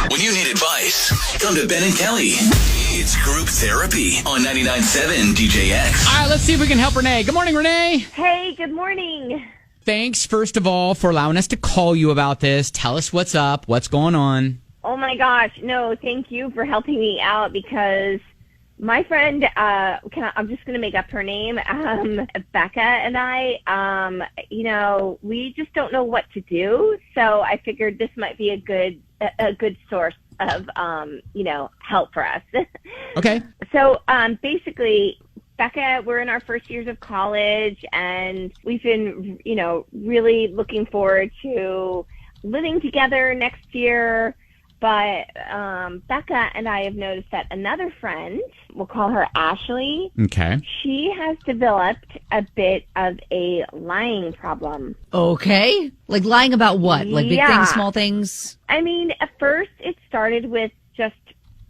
When you need advice, come to Ben and Kelly. It's group therapy on 99.7 DJX. All right, let's see if we can help Renee. Good morning, Renee. Hey, good morning. Thanks, first of all, for allowing us to call you about this. Tell us what's up. What's going on? Oh, my gosh. No, thank you for helping me out because my friend, I'm just going to make up her name, Becca and I, we just don't know what to do. So I figured this might be a good source of, help for us. Okay. So basically, Becca, we're in our first years of college, and we've been, really looking forward to living together next year. But Becca and I have noticed that another friend, we'll call her Ashley. Okay. She has developed a bit of a lying problem. Okay. Like lying about what? Like big things, small things? I mean, at first it started with just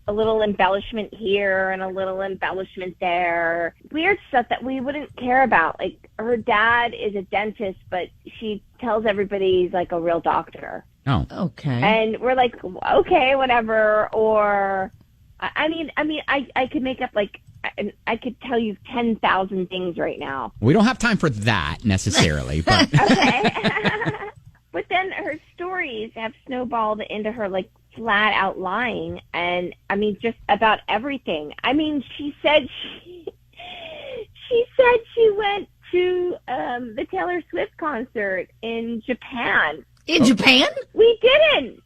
a little embellishment here and a little embellishment there. Weird stuff that we wouldn't care about. Like her dad is a dentist, but she tells everybody he's like a real doctor. Oh, okay. And we're like, okay, whatever. Or, I could make up I could tell you 10,000 things right now. we don't have time for that necessarily, but Okay. But then her stories have snowballed into her flat out lying. And just about everything. She said she went to the Taylor Swift concert in Japan. In Japan? We didn't.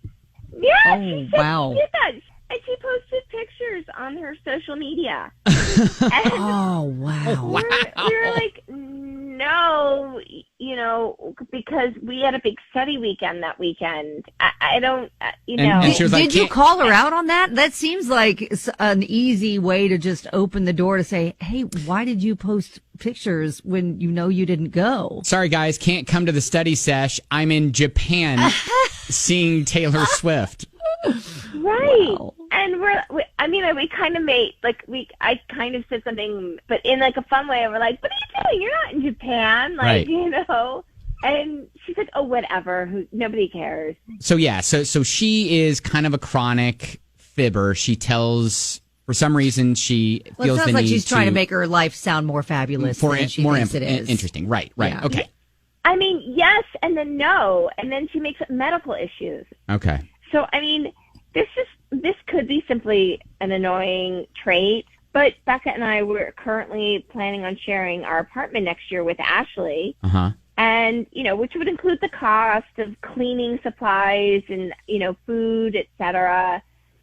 Yeah, Oh, she said wow. she did. And she posted pictures on her social media. Oh, wow. We were like, no, because we had a big study weekend that weekend. I don't, And she was like, Did you call her out on that? That seems like an easy way to just open the door to say, hey, why did you post pictures when you know you didn't go? sorry, guys, can't come to the study sesh. I'm in Japan seeing Taylor Swift. Right. Wow. And we kind of made, I kind of said something, but in a fun way. We're like, what are you doing? You're not in Japan. Right. And she's like, oh, whatever. Nobody cares. So, yeah, so she is kind of a chronic fibber. She tells, for some reason, she feels Well, it the sounds like need she's trying to make her life sound more fabulous than she thinks it is. Interesting. Right. Yeah. Okay. Yes, and then no. And then she makes up medical issues. Okay. So, this could be simply an annoying trait, but Becca and I were currently planning on sharing our apartment next year with Ashley. Uh-huh. And, which would include the cost of cleaning supplies and, food, etc.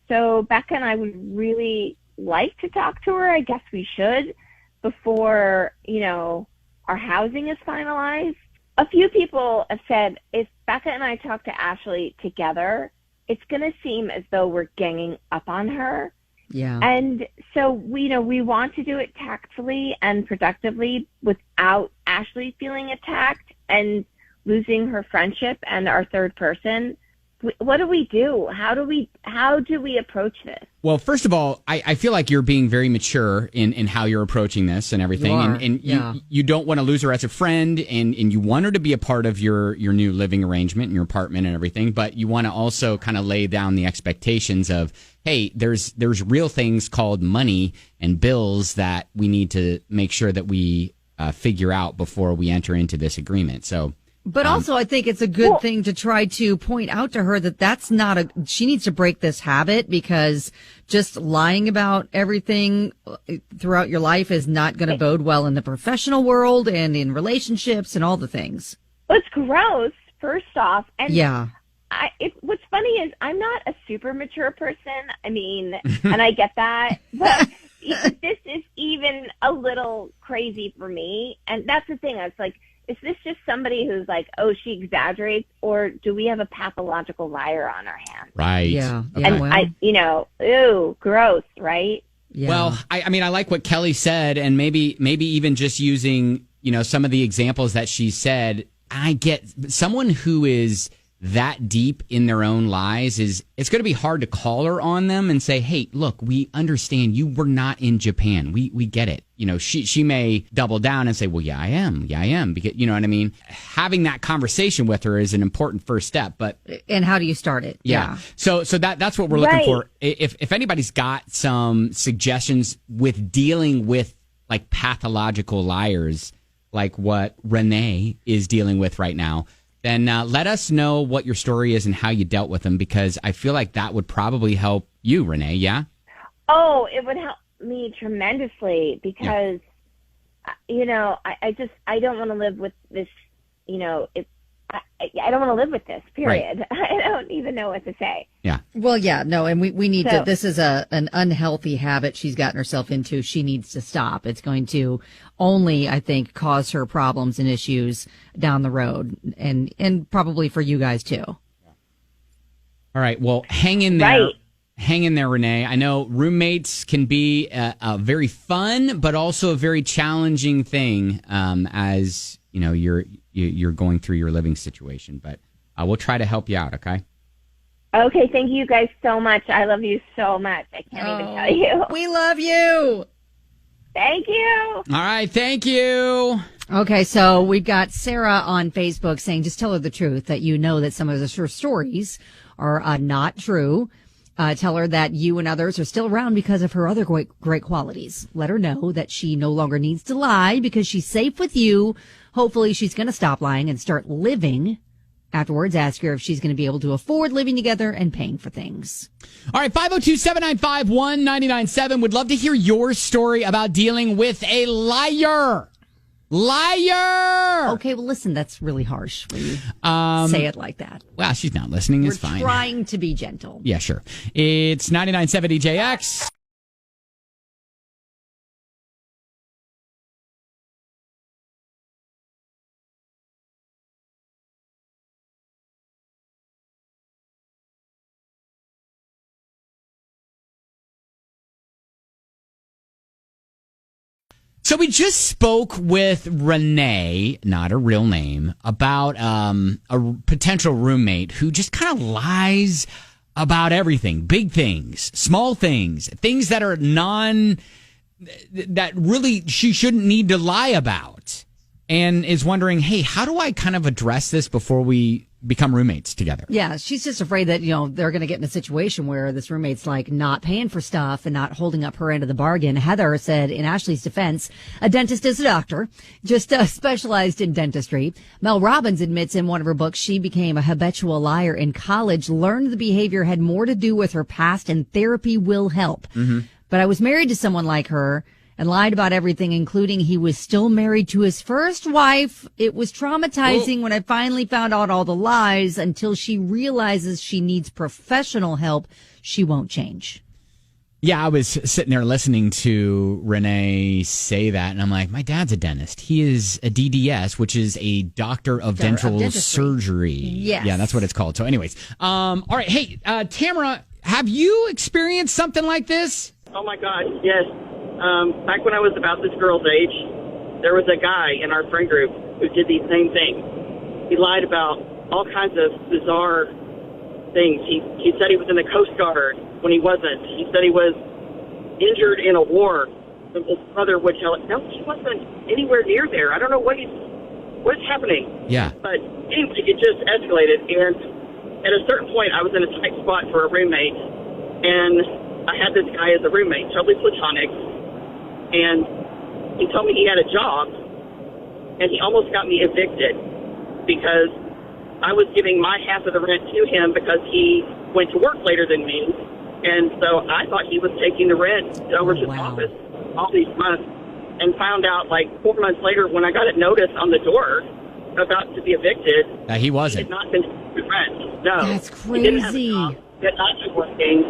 So Becca and I would really like to talk to her. I guess we should before, our housing is finalized. A few people have said if Becca and I talk to Ashley together, it's going to seem as though we're ganging up on her. Yeah. And so we want to do it tactfully and productively without Ashley feeling attacked and losing her friendship and our third person. What do we do? How do we approach this? Well, first of all, I feel like you're being very mature in how you're approaching this and everything. You are, and yeah. you don't want to lose her as a friend, and you want her to be a part of your new living arrangement in your apartment and everything, but you want to also kind of lay down the expectations of, hey, there's real things called money and bills that we need to make sure that we figure out before we enter into this agreement. So. But also, I think it's a good thing to try to point out to her that that's not she needs to break this habit, because just lying about everything throughout your life is not going to bode well in the professional world and in relationships and all the things. Well, it's gross, first off. And yeah. What's funny is I'm not a super mature person. And I get that. But this is even a little crazy for me. And that's the thing. I was like, is this just somebody who's like, oh, she exaggerates, or do we have a pathological liar on our hands? Right. Yeah. Okay. And ew, gross, right? Yeah. Well, I like what Kelly said, and maybe even just using, some of the examples that she said. I get someone who is that deep in their own lies it's going to be hard to call her on them and say, hey, look, we understand you were not in Japan. We get it. she may double down and say, well, yeah, I am. Because, you know what I mean? Having that conversation with her is an important first step. But and how do you start it? Yeah. So that's what we're looking for. If anybody's got some suggestions with dealing with like pathological liars, like what Renee is dealing with right now, then let us know what your story is and how you dealt with them, because I feel like that would probably help you, Renee. Yeah. Oh, it would help me tremendously because, I don't want to live with this, I don't want to live with this, period. Right. I don't even know what to say. Yeah. Well, yeah, no, and we need to, this is an unhealthy habit she's gotten herself into. She needs to stop. It's going to only, I think, cause her problems and issues down the road, and probably for you guys too. All right. Well, hang in there. Right. Hang in there, Renee. I know roommates can be a very fun, but also a very challenging thing as you're going through your living situation. But we'll try to help you out. Okay. Okay. Thank you guys so much. I love you so much. I can't even tell you. We love you. Thank you. All right. Thank you. Okay, so we've got Sarah on Facebook saying, just tell her the truth, that you know that some of her stories are not true. Tell her that you and others are still around because of her other great qualities. Let her know that she no longer needs to lie because she's safe with you. Hopefully she's going to stop lying and start living. Afterwards, ask her if she's going to be able to afford living together and paying for things. All right, 502-795-1997. Would love to hear your story about dealing with a liar. Liar! Okay, well, listen, that's really harsh when you say it like that. Well, she's not listening. It's fine. We're trying to be gentle. Yeah, sure. It's 99.7 DJX. So we just spoke with Renee, not a real name, about a potential roommate who just kind of lies about everything. Big things, small things, things that are that really she shouldn't need to lie about. And is wondering, hey, how do I kind of address this before we become roommates together? Yeah, she's just afraid that, they're going to get in a situation where this roommate's like not paying for stuff and not holding up her end of the bargain. Heather said, in Ashley's defense, a dentist is a doctor, just specialized in dentistry. Mel Robbins admits in one of her books she became a habitual liar in college, learned the behavior had more to do with her past, and therapy will help. Mm-hmm. But I was married to someone like her and lied about everything, including he was still married to his first wife. It was traumatizing when I finally found out all the lies. Until she realizes she needs professional help, she won't change. Yeah, I was sitting there listening to Renee say that, and I'm like, my dad's a dentist. He is a DDS, which is a doctor of dental surgery. Yes. Yeah, that's what it's called. So anyways, all right. Hey, Tamara, have you experienced something like this? Oh, my God, yes. Back when I was about this girl's age, there was a guy in our friend group who did the same thing. He lied about all kinds of bizarre things. He said he was in the Coast Guard when he wasn't. He said he was injured in a war. His brother would tell him, no, he wasn't anywhere near there. I don't know what is happening. Yeah. But anyway, it just escalated. And at a certain point, I was in a tight spot for a roommate, and I had this guy as a roommate, totally platonic. And he told me he had a job, and he almost got me evicted because I was giving my half of the rent to him because he went to work later than me. And so I thought he was taking the rent over to the office all these months, and found out like 4 months later when I got a notice on the door about to be evicted. He wasn't. He had not been taking the rent. No. That's crazy. He didn't have a job. He had not been working.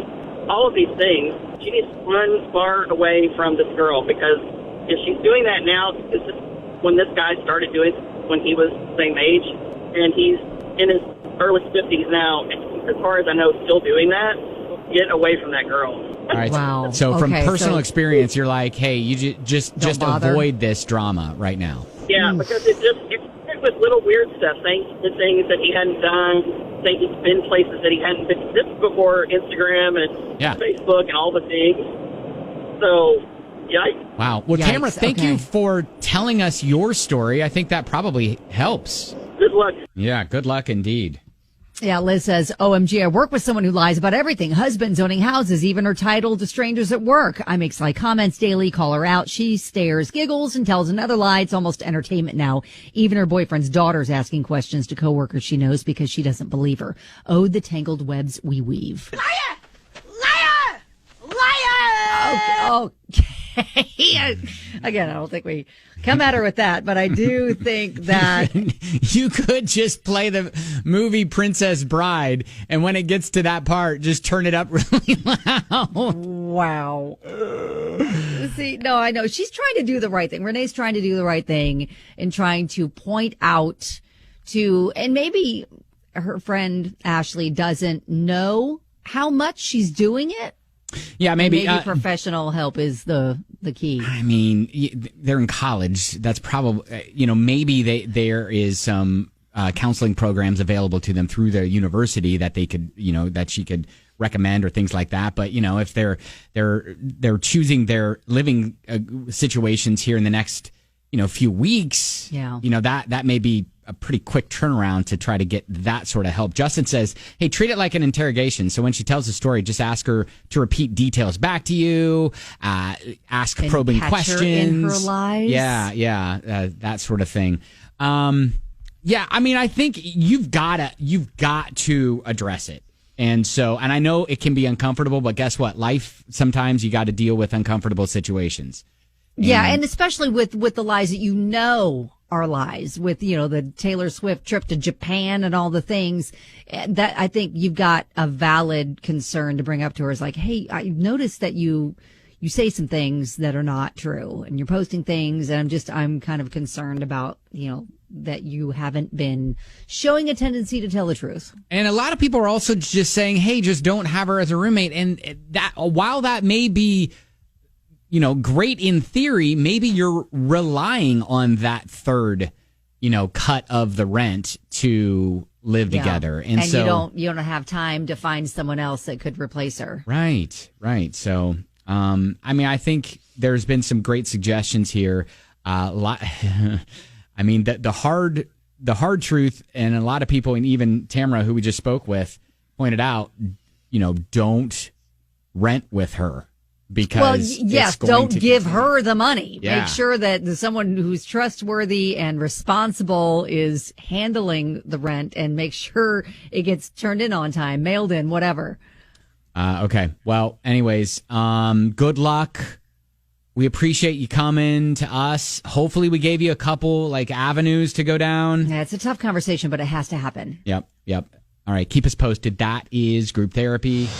All of these things, she needs to run far away from this girl, because if she's doing that now, this is when this guy started doing it when he was the same age, and he's in his early 50s now, and as far as I know, still doing that. Get away from that girl. All right. Wow. So from personal experience, you're like, hey, you just avoid this drama right now. Yeah, because it was little weird stuff, things that he hadn't done, saying he's been places that he hadn't been. This was before Instagram and Facebook and all the things. So Yikes. Wow. Well, Yikes, Tamara, thank okay. you for telling us your story. I think that probably helps. Good luck. Yeah, good luck indeed. Yeah, Liz says, OMG, I work with someone who lies about everything. Husbands owning houses, even her title to strangers at work. I make sly comments daily, call her out. She stares, giggles, and tells another lie. It's almost entertainment now. Even her boyfriend's daughter's asking questions to coworkers she knows because she doesn't believe her. Oh, the tangled webs we weave. Liar! Liar! Liar! Okay. Again, I don't think we come at her with that, but I do think that You could just play the movie Princess Bride, and when it gets to that part, just turn it up really loud. wow. See, no, I know she's trying to do the right thing. Renee's trying to do the right thing and trying to point out to, and maybe her friend Ashley doesn't know how much she's doing it. Yeah, maybe. Professional help is the key. I mean, they're in college. That's probably, maybe there is some counseling programs available to them through the university that they could, that she could recommend or things like that. But, if they're choosing their living situations here in the next, few weeks, that may be a pretty quick turnaround to try to get that sort of help. Justin says, hey, treat it like an interrogation. So when she tells the story, just ask her to repeat details back to you, ask And probing catch questions. her in her lies. Yeah, that sort of thing. Yeah, I mean, I think you've got to address it. And I know it can be uncomfortable, but guess what? Life, sometimes you got to deal with uncomfortable situations. And especially with the lies that are lies, with the Taylor Swift trip to Japan and all the things that I think you've got a valid concern to bring up to her. Is like, hey, I noticed that you say some things that are not true, and you're posting things, and I'm kind of concerned about that you haven't been showing a tendency to tell the truth. And a lot of people are also just saying, hey, just don't have her as a roommate. And that, while that may be great in theory, maybe you're relying on that third, cut of the rent to live together. And so you don't have time to find someone else that could replace her. Right. So, I mean, I think there's been some great suggestions here. I mean, the hard truth, and a lot of people, and even Tamara, who we just spoke with, pointed out, don't rent with her. Because don't give her the money. Yeah. Make sure that someone who's trustworthy and responsible is handling the rent, and make sure it gets turned in on time, mailed in, whatever. Okay. Well, anyways, good luck. We appreciate you coming to us. Hopefully we gave you a couple avenues to go down. Yeah, it's a tough conversation, but it has to happen. Yep. All right. Keep us posted. That is Group Therapy.